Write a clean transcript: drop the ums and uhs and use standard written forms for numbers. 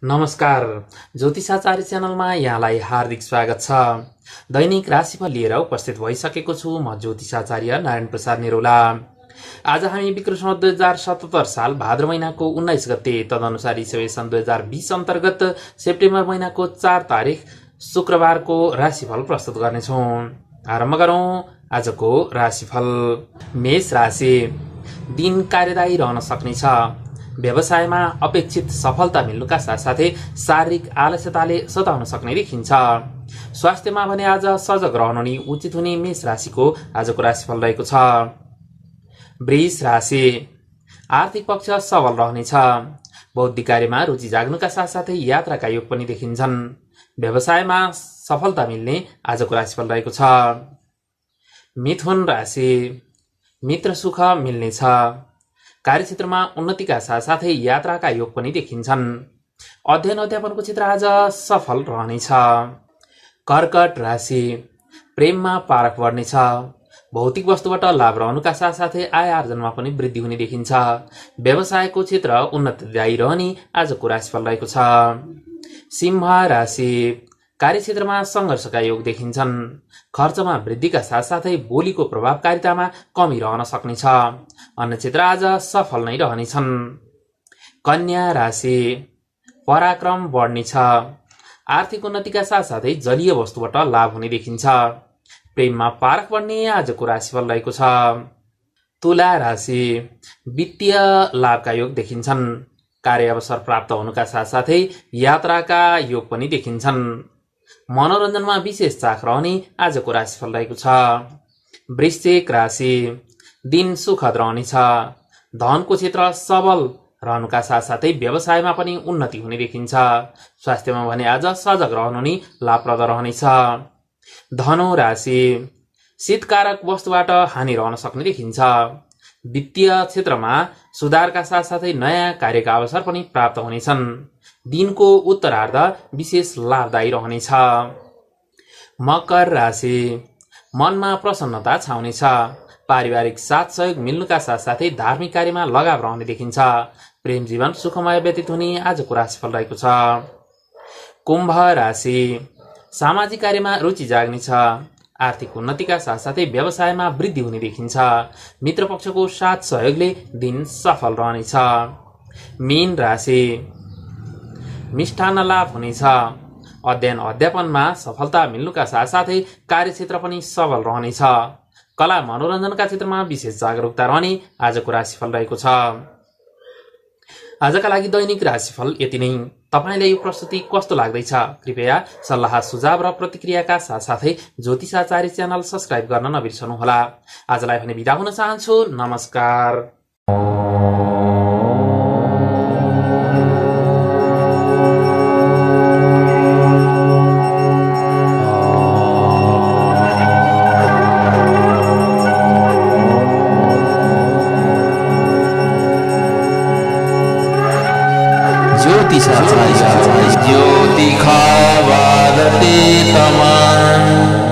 नमस्कार। ज्योतिषाचार्य च्यानलमा यहाँलाई हार्दिक स्वागत छ। दैनिक राशिफल लिएर उपस्थित भइसकेको छु म ज्योतिषाचार्य नारायण प्रसाद निरौला। आज हामी विक्रम सम्वत 2077 साल भाद्र महिनाको 19 गते तदनुसार ईसवी सन् 2020 अन्तर्गत सेप्टेम्बर महिनाको 4 तारिक शुक्रबारको राशिफल प्रस्तुत गर्नेछौँ। आरम्भ गरौँ आजको राशिफल। मेष राशि, दिन कार्यदायी रहन सक्नेछ। व्यवसायमा अपेक्षित सफलता मिल्नुका साथसाथै शारीरिक आलस्यताले सताउन सक्ने देखिन्छ। स्वास्थ्यमा भने आज सजग रहनु नै उचित हुने मेष राशिको आजको राशिफल रहेको छ। वृष राशि, आर्थिक पक्ष सबल रहनेछ। बौद्धिक कार्यमा रुचि जाग्नुका साथसाथै यात्राका योग पनि देखिन्छन्। व्यवसायमा सफलता मिल्ने आजको राशिफल रहेको छ। मिथुन राशि, मित्र सुख मिल्नेछ। कार्यक्षेत्रमा उन्नतिका साथसाथै यात्राका योग पनि देखिन्छन्। अध्ययन अध्यापनको क्षेत्र आज सफल रहनेछ। कर्कट राशि, प्रेममा पारख बढ्नेछ। भौतिक वस्तुबाट लाभ रहनुका साथसाथै आय आर्जनमा पनि वृद्धि हुने देखिन्छ। व्यवसायको क्षेत्र उन्नतिदायी रहने आजको राशिफल रहेको छ। सिंह राशि, कार्यक्षेत्रमा सङ्घर्षका योग देखिन्छन्। खर्चमा वृद्धिका साथसाथै बोलीको प्रभावकारितामा कमी रहन सक्नेछ। अन्य क्षेत्र आज सफल नै रहनेछन्। कन्या राशि, पराक्रम बढ्नेछ। आर्थिक उन्नतिका साथसाथै जलीय वस्तुबाट लाभ हुने देखिन्छ। प्रेममा पारख बढ्ने आजको राशिफल रहेको छ। तुला राशि, वित्तीय लाभका योग देखिन्छन्। कार्य अवसर प्राप्त हुनुका साथसाथै यात्राका योग पनि देखिन्छन्। मनोरञ्जनमा विशेष चाख रहने आजको राशिफल रहेको छ। वृश्चिक राशि, दिन सुखद रहनेछ। धनको क्षेत्र सबल रहनुका साथसाथै व्यवसायमा पनि उन्नति हुने देखिन्छ। स्वास्थ्यमा भने आज सजग रहनु नै लाभप्रद रहनेछ। धनु राशि, शीतकारक वस्तुबाट हानि रहन सक्ने देखिन्छ। वित्तीय क्षेत्रमा सुधारका साथसाथै नयाँ कार्यका अवसर पनि प्राप्त हुनेछन्। दिनको उत्तरार्ध विशेष लाभदायी रहनेछ। मकर राशि, मनमा प्रसन्नता छाउनेछ। पारिवारिक साथ सहयोग मिल्नुका साथसाथै धार्मिक कार्यमा लगाव रहने देखिन्छ। प्रेम जीवन सुखमय व्यतीत हुने आजको राशिफल रहेको छ। कुम्भ राशि, सामाजिक कार्यमा रुचि जाग्नेछ। आर्थिक उन्नतिका साथसाथै व्यवसायमा वृद्धि हुने देखिन्छ। मित्रपक्षको साथ सहयोगले दिन सफल रहनेछ। मीन राशि, मिष्ठान्न लाभ हुनेछ। अध्ययन अध्यापनमा सफलता मिल्नुका साथसाथै कार्यक्षेत्र पनि सबल रहनेछ। कला मनोरञ्जनका क्षेत्रमा विशेष जागरुकता रहने आजको राशिफल रहेको छ। आजका लागि दैनिक राशिफल यति नै। तपाईलाई यो प्रस्तुति कस्तो लाग्दैछ? कृपया सल्लाह सुझाव र प्रतिक्रियाका साथसाथै ज्योतिषाचार्य च्यानल सब्स्क्राइब गर्न नबिर्सनुहोला। आजलाई भने बिदा हुन चाहन्छु। नमस्कार। ज्योतिषाचार्य ज्योतिषा वदति तमान्